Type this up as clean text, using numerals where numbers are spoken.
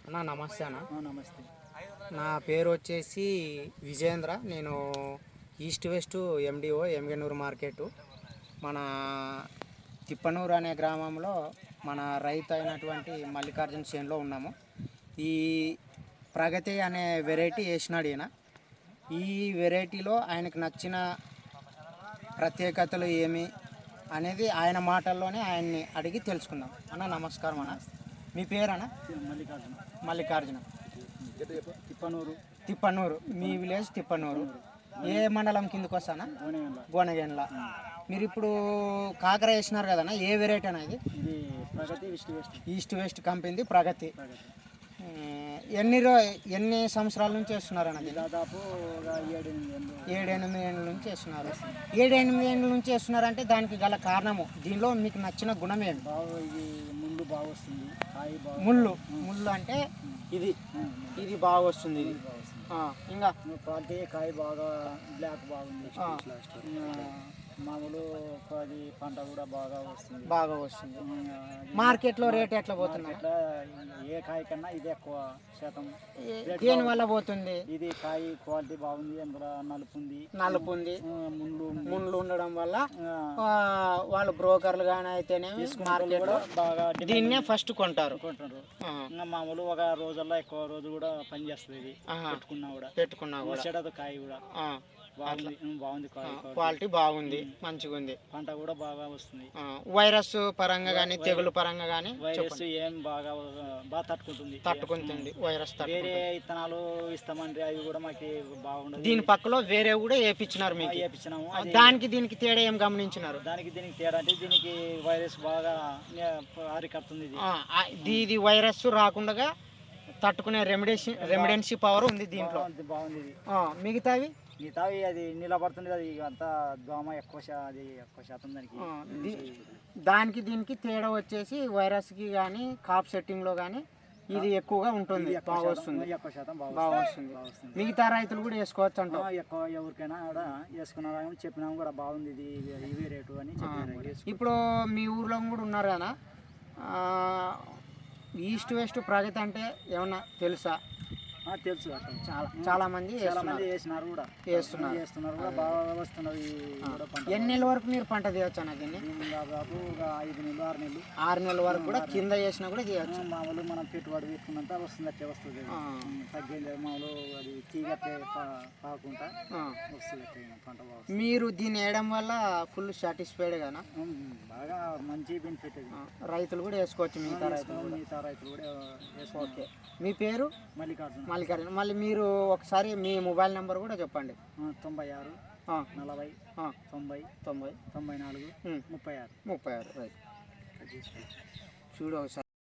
అన్న నమస్తే అన్న. నమస్తే. నా పేరు వచ్చేసి విజయేంద్ర. నేను east west MDO Yemmiganur market. మన తిప్పనూరు అనే గ్రామంలో మన రైతు అయినటువంటి మల్లికార్జున చేనులో ఉన్నాము. ఈ ప్రగతి అనే వెరైటీ వేసినాడు ఈయన. ఈ వెరైటీలో ఆయనకు నచ్చిన ప్రత్యేకతలు ఏమి అనేది ఆయన మాటల్లోనే ఆయన్ని అడిగి తెలుసుకుందాం. అన్న నమస్కారం అన్న. మీ పేరు అన్న? మల్లికార్జున. తిప్పనూరు. మీ విలేజ్ తిప్పనూరు. ఏ మండలం కిందకు వస్తానా? గోనగేన్ల. మీరు ఇప్పుడు కాకర వేసినారు కదన్నా, ఏ వెరైటీ అన్న ఇది? ఈస్ట్ వెస్ట్ కంపెనీ ప్రగతి. ఎన్ని సంవత్సరాల నుంచి వేస్తున్నారన్న? దాదాపు 7-8 ఏళ్ళ నుంచి వేస్తున్నారు. 7-8 ఏళ్ళ నుంచి వేస్తున్నారంటే దానికి గల కారణము, దీనిలో మీకు నచ్చిన గుణం ఏమి? ఇది ముళ్ళు బాగా వస్తుంది, కాయ బాగా. ముళ్ళు అంటే ఇది బాగా వస్తుంది. ఇది ఇంకా క్వాలిటీ కాయ బాగా బ్లాక్ బాగుంది. మామూలు అది పంట కూడా బాగా వస్తుంది. మార్కెట్లో రేట్ ఎట్లా పోతుంది? ఏ కాయ కన్నా ఇది ఎక్కువ శాతం. దేని వల్ల పోతుంది? ఇది కాయ క్వాలిటీ బాగుంది, అందులో నలుపు ఉంది. ముళ్ళు ఉండడం వల్ల వాళ్ళు బ్రోకర్లు కానీ అయితేనే మార్కెట్లో బాగా దీన్నే ఫస్ట్ కొంటారు. ఇంకా మామూలు ఒక రోజుల్లో ఎక్కువ రోజు కూడా పని చేస్తుంది. ఇది పెట్టుకున్నా కూడా కాయ కూడా బాగుంది. క్వాలిటీ బాగుంది, మంచిగా ఉంది. పంట కూడా బాగా వస్తుంది. వైరస్ పరంగా కానీ తెగులు పరంగా కానీ వైరస్ ఏం బాగా తట్టుకుంటుంది. వైరస్ వేరే విత్తనాలు ఇస్తామంటే అవి కూడా మాకు బాగుండదు. దీని పక్కలో వేరే కూడా వేయించినారు మీకు? వేయించినాము. దానికి దీనికి తేడా ఏం గమనించినారు? దీనికి తేడా అంటే దీనికి వైరస్ బాగా అరికడుతుంది. ఇది వైరస్ రాకుండా తట్టుకునే రెమిడెన్సీ పవర్ ఉంది దీంట్లో. బాగుంది. మిగతావి అది నిలబడుతుంది. అది అంతా దోమ ఎక్కువ శాతం దానికి దీనికి తేడా వచ్చేసి వైరస్కి కానీ కాప్ సెట్టింగ్లో కానీ ఇది ఎక్కువగా ఉంటుంది. బాగా వస్తుంది. మిగతా రైతులు కూడా వేసుకోవచ్చు అంట. ఎక్కువ ఎవరికైనా కూడా వేసుకున్నారా చెప్పినాము కూడా బాగుంది, ఇవి రేటు అని. ఇప్పుడు మీ ఊర్లో కూడా ఉన్నారు కదా, ఈస్ట్ వెస్ట్ ప్రగతి అంటే ఏమన్నా తెలుసా? తెలుసు. చాలా మంది వేస్తున్నారు కూడా బాగా వస్తున్నారు. ఎన్ని నెలల వరకు మీరు పంట తీయవచ్చు అన్నది? దాదాపు 5 నెలలు 6 నెలల వరకు కూడా కింద వేసినా కూడా చేయవచ్చు. మామూలు మనం పెట్టుబడి పెట్టుకున్నంత వస్తుంది. తగ్గేది మామూలు అది తీగ కాకుండా వస్తుంది పంట. మీరు దీన్ని వేయడం వల్ల ఫుల్ సాటిస్ఫైడ్ గానా? బాగా మంచి బెనిఫిట్. రైతులు కూడా వేసుకోవచ్చు. మిగతా రైతులు కూడా వేసుకోవచ్చు. మీ పేరు? మల్లికార్జున. మళ్ళీ మీరు ఒకసారి మీ మొబైల్ నెంబర్ కూడా చెప్పండి. 96 40 90 94 36. రైట్. చూడు ఒకసారి.